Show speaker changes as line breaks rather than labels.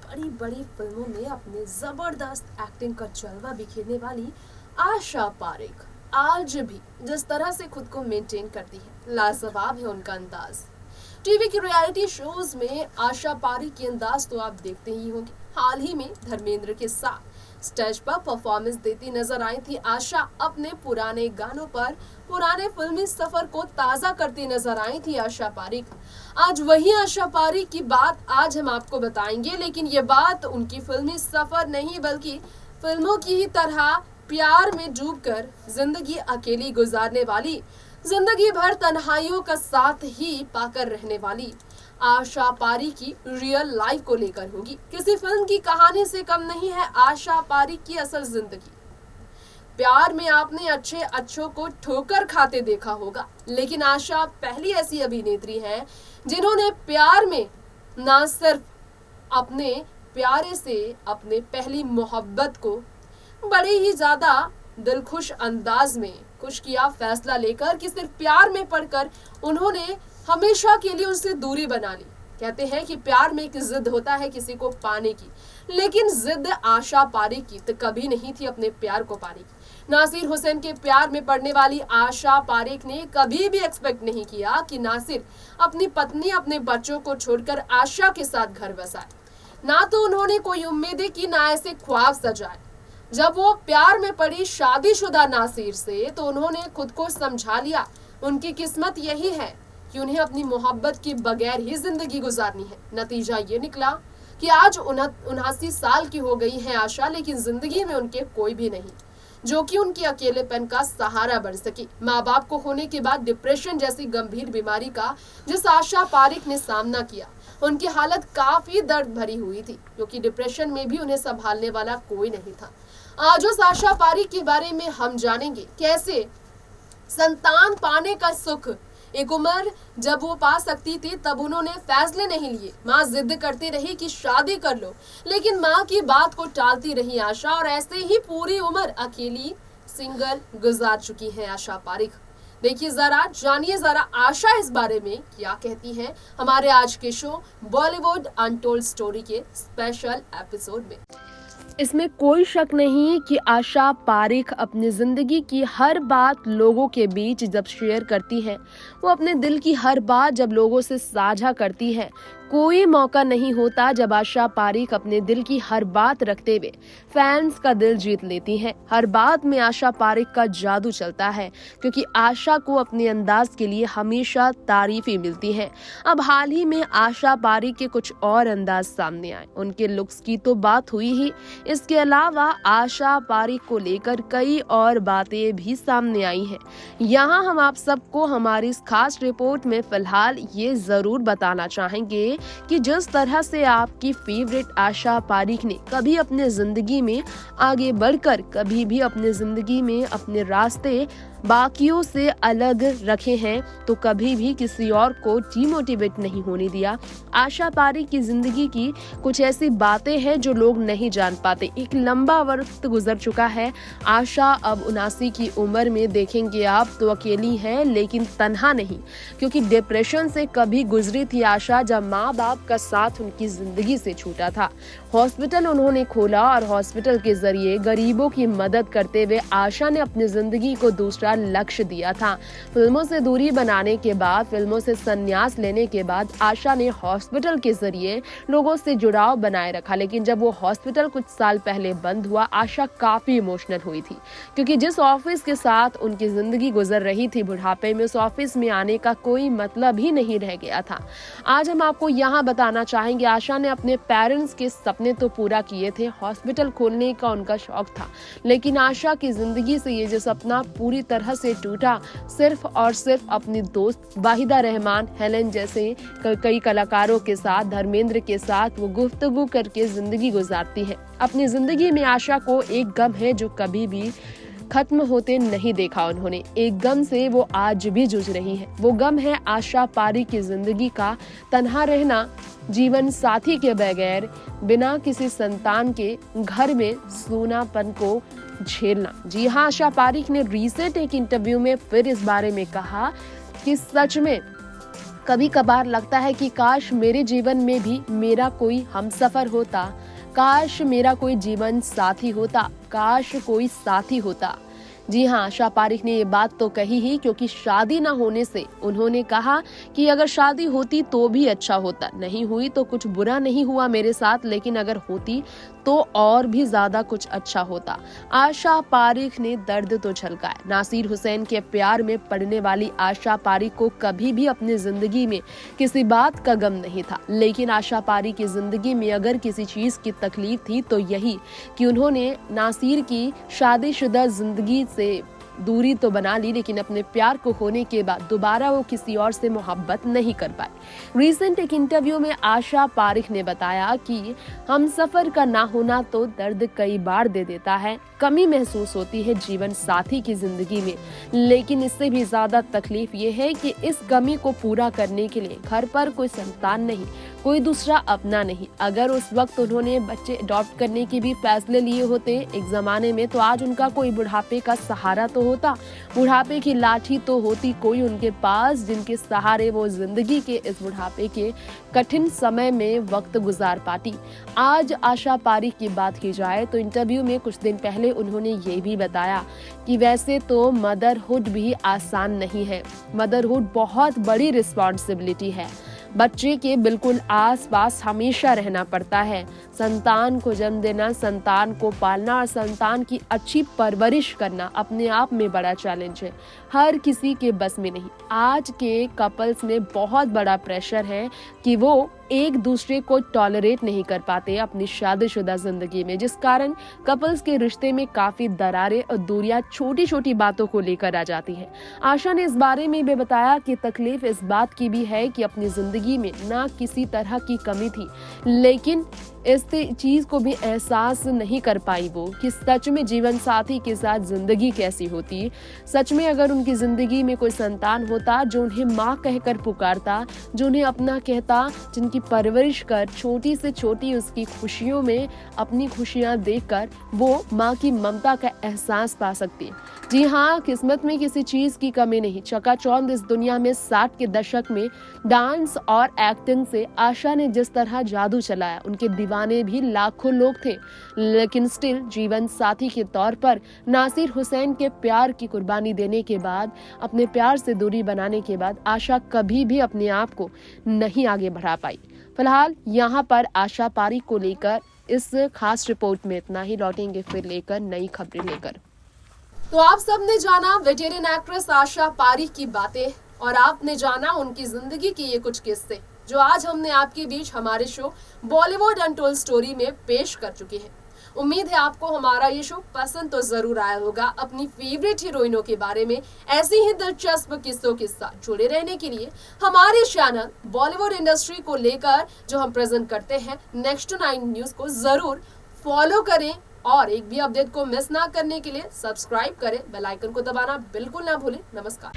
बड़ी बड़ी फिल्मों में अपने जबरदस्त एक्टिंग का जलवा बिखेरने वाली आशा पारेख आज भी जिस तरह से खुद को मेंटेन करती है, लाजवाब है उनका अंदाज। टीवी की रियलिटी शोज में आशा पारेख की अंदाज तो आप देखते ही होंगे। हाल ही में धर्मेंद्र के साथ स्टेज पर परफॉर्मेंस देती नजर आई थी आशा। अपने पुराने गानों पर पुराने फिल्मी सफर को ताजा करती नजर आई थी आशा पारेख। आज वही आशा पारेख की बात आज हम आपको बताएंगे, लेकिन ये बात उनकी फिल्मी सफर नहीं बल्कि फिल्मों की ही तरह प्यार में डूबकर जिंदगी अकेली गुजारने वाली, जिंदगी भर तन्हाइयों का साथ ही पाकर रहने वाली आशा पारेख की रियल लाइफ को लेकर होगी। किसी फिल्म की कहानी से कम नहीं है आशा पारेख की असल जिंदगी। प्यार में आपने अच्छों को ठोकर खाते देखा होगा, लेकिन आशा पहली ऐसी अभिनेत्री है जिन्होंने प्यार में ना सिर्फ अपने प्यारे से अपने पहली मोहब्बत को बड़े ही ज्यादा दिलखुश अंदाज में खुश किया फैसला लेकर कि सिर्फ प्यार में पड़कर उन्होंने हमेशा के लिए उससे दूरी बना ली। कहते हैं कि प्यार में एक जिद होता है किसी को पाने की, लेकिन जिद आशा पारेख की तो कभी नहीं थी अपने प्यार को पाने की। नासिर हुसैन के प्यार में पड़ने वाली आशा पारेख ने कभी भी एक्सपेक्ट नहीं किया कि नासिर अपनी पत्नी अपने बच्चों को छोड़कर आशा के साथ घर बसाए। ना तो उन्होंने कोई उम्मीदें की, ना ऐसे ख्वाब सजाए। जब वो प्यार में पड़ी शादीशुदा नासिर से तो उन्होंने खुद को समझा लिया उनकी किस्मत यही है कि उन्हें अपनी मोहब्बत के बगैर ही जिंदगी गुजारनी है। नतीजा ये निकला कि आज 79 साल की हो गई है आशा, लेकिन जिंदगी में उनके कोई भी नहीं जो कि उनके अकेलेपन का सहारा बन सके। माँ बाप को होने के बाद डिप्रेशन जैसी गंभीर बीमारी का जिस आशा पारेख ने सामना किया, उनकी हालत काफी दर्द भरी हुई थी, क्योंकि डिप्रेशन में भी उन्हें संभालने वाला कोई नहीं था। आज उस आशा पारेख के बारे में हम जानेंगे कैसे संतान पाने का सुख एक उम्र जब वो पा सकती थी तब उन्होंने फैसले नहीं लिए। माँ जिद करती रही कि शादी कर लो, लेकिन माँ की बात को टालती रही आशा, और ऐसे ही पूरी उम्र अकेली सिंगल गुजार चुकी है आशा पारेख। देखिए जरा, जानिए जरा आशा इस बारे में क्या कहती हैं हमारे आज के शो बॉलीवुड अनटोल्ड स्टोरी के स्पेशल एपिसोड में। इसमें कोई शक नहीं कि आशा पारेख अपनी जिंदगी की हर बात लोगों के बीच जब शेयर करती है, वो अपने दिल की हर बात जब लोगों से साझा करती है, कोई मौका नहीं होता जब आशा पारेख अपने दिल की हर बात रखते हुए फैंस का दिल जीत लेती हैं। हर बात में आशा पारेख का जादू चलता है, क्योंकि आशा को अपने अंदाज के लिए हमेशा तारीफें मिलती हैं। अब हाल ही में आशा पारेख के कुछ और अंदाज सामने आए। उनके लुक्स की तो बात हुई ही, इसके अलावा आशा पारेख को लेकर कई और बातें भी सामने आई हैं। यहाँ हम आप सबको हमारी इस खास रिपोर्ट में फिलहाल ये जरूर बताना चाहेंगे कि जिस तरह से आपकी फेवरेट आशा पारेख ने कभी अपने जिंदगी में आगे बढ़कर कभी भी अपने जिंदगी में अपने रास्ते बाकियों से अलग रखे हैं, तो कभी भी किसी और को डिमोटिवेट नहीं होने दिया। आशा पारेख की जिंदगी की कुछ ऐसी बातें हैं जो लोग नहीं जान पाते। एक लंबा वक्त गुजर चुका है, आशा अब 79 की उम्र में देखेंगे आप तो अकेली है, लेकिन तन्हा नहीं, क्योंकि डिप्रेशन से कभी गुजरी थी आशा जब माँ बाप का साथ उनकी जिंदगी से छूटा था। हॉस्पिटल उन्होंने खोला और हॉस्पिटल के जरिए गरीबों की मदद करते हुए आशा ने अपनी जिंदगी को दूसरा लक्ष्य दिया था। फिल्मों से दूरी बनाने के बाद, फिल्मों से संन्यास लेने के बाद आशा ने हॉस्पिटल के जरिए लोगों से जुड़ाव बनाए रखा, लेकिन जब वो हॉस्पिटल कुछ साल पहले बंद हुआ, आशा काफी इमोशनल हुई थी, क्योंकि जिस ऑफिस के साथ उनकी जिंदगी गुजर रही थी बुढ़ापे में, उस ऑफिस में आने का कोई मतलब ही नहीं रह गया था। आज हम आपको यहाँ बताना चाहेंगे आशा ने अपने पेरेंट्स के सपने तो पूरा किए थे, हॉस्पिटल खोलने का उनका शौक था, लेकिन आशा की जिंदगी से ये जो सपना पूरी तरह से टूटा, सिर्फ और सिर्फ अपनी दोस्त वाहिदा रहमान, हेलन जैसे कई कलाकारों के साथ, धर्मेंद्र के साथ वो गुफ्तगू करके जिंदगी गुजारती है। अपनी जिंदगी में आशा को एक गम है जो कभी भी खत्म होते नहीं देखा उन्होंने। एक गम से वो आज भी जूझ रही है। वो गम है आशा पारेख की जिंदगी का तन्हा रहना, जीवन साथी के बगैर, बिना किसी संतान के घर में सूनापन को झेलना। जी हाँ, आशा पारेख ने रिसेंट एक इंटरव्यू में फिर इस बारे में कहा कि सच में कभी कभार लगता है कि काश मेरे जीवन में भी मेरा कोई हमसफर होता, काश मेरा कोई जीवन साथी होता, काश कोई साथी होता। जी हाँ, आशा पारिक ने ये बात तो कही ही, क्योंकि शादी ना होने से उन्होंने कहा कि अगर शादी होती तो भी अच्छा होता, नहीं हुई तो कुछ बुरा नहीं हुआ मेरे साथ, लेकिन अगर होती तो और भी ज्यादा कुछ अच्छा होता। आशा पारिक ने दर्द तो झलकाया। नासिर हुसैन के प्यार में पड़ने वाली आशा पारिक को कभी भी अपनी जिंदगी में किसी बात का गम नहीं था, लेकिन आशा पारिक की जिंदगी में अगर किसी चीज की तकलीफ थी तो यही कि उन्होंने नासिर की शादीशुदा जिंदगी से दूरी तो बना ली, लेकिन अपने प्यार को खोने के बाद दोबारा वो किसी और से मोहब्बत नहीं कर पाए। रिसेंट एक इंटरव्यू में आशा पारिक ने बताया कि हम सफर का ना होना तो दर्द कई बार दे देता है, कमी महसूस होती है जीवन साथी की जिंदगी में, लेकिन इससे भी ज्यादा तकलीफ ये है कि इस कमी को पूरा करने के लिए घर पर कोई संतान नहीं, कोई दूसरा अपना नहीं। अगर उस वक्त उन्होंने बच्चे अडॉप्ट करने के भी फैसले लिए होते एक जमाने में, तो आज उनका कोई बुढ़ापे का सहारा तो होता, बुढ़ापे की लाठी तो होती कोई उनके पास, जिनके सहारे वो जिंदगी के इस बुढ़ापे के कठिन समय में वक्त गुजार पाती। आज आशा पारिक की बात की जाए तो इंटरव्यू में कुछ दिन पहले उन्होंने ये भी बताया कि वैसे तो मदरहुड भी आसान नहीं है, मदरहुड बहुत बड़ी रिस्पॉन्सिबिलिटी है, बच्चे के बिल्कुल आसपास हमेशा रहना पड़ता है। संतान को जन्म देना, संतान को पालना और संतान की अच्छी परवरिश करना अपने आप में बड़ा चैलेंज है, हर किसी के बस में नहीं। आज के कपल्स में बहुत बड़ा प्रेशर है कि वो एक दूसरे को टॉलरेट नहीं कर पाते अपनी शादीशुदा जिंदगी में, जिस कारण कपल्स के रिश्ते में काफी दरारें और दूरियां छोटी छोटी बातों को लेकर आ जाती है। आशा ने इस बारे में भी बताया कि तकलीफ इस बात की भी है कि अपनी जिंदगी में ना किसी तरह की कमी थी, लेकिन इस चीज को भी एहसास नहीं कर पाई वो कि सच में जीवन साथी के साथ जिंदगी कैसी होती। सच में अगर उनकी जिंदगी में कोई संतान होता जो उन्हें माँ कहकर पुकारता, जो उन्हें अपना कहता, जिनकी परवरिश कर छोटी से छोटी उसकी खुशियों में अपनी खुशियां देखकर वो माँ की ममता का एहसास पा सकती। जी हाँ, किस्मत में किसी चीज की कमी नहीं। चकाचौंध इस दुनिया में 60 के दशक में डांस और एक्टिंग से आशा ने जिस तरह जादू चलाया, उनके दीवाने भी लाखों लोग थे, लेकिन स्टिल जीवन साथी के तौर पर नासिर हुसैन के प्यार की कुर्बानी देने के बाद, अपने प्यार से दूरी बनाने के बाद आशा कभी भी अपने आप को नहीं आगे बढ़ा पाई। फिलहाल यहाँ पर आशा पारिक को लेकर इस खास रिपोर्ट में इतना ही। लौटेंगे फिर लेकर नई खबरें लेकर। तो आप सब ने जाना वेटेरियन एक्ट्रेस आशा पारिक की बातें, और आपने जाना उनकी जिंदगी के ये कुछ किस्से जो आज हमने आपके बीच हमारे शो बॉलीवुड अनटोल्ड स्टोरी में पेश कर चुके हैं। उम्मीद है आपको हमारा ये शो पसंद तो जरूर आया होगा। अपनी फेवरेट हीरोइनों के बारे में ऐसी ही दिलचस्प किस्सों के साथ जुड़े रहने के लिए हमारे चैनल बॉलीवुड इंडस्ट्री को लेकर जो हम प्रेजेंट करते हैं नेक्स्ट 9 न्यूज को जरूर फॉलो करें, और एक भी अपडेट को मिस ना करने के लिए सब्सक्राइब करें, बेल आइकन को दबाना बिल्कुल ना भूलें। नमस्कार।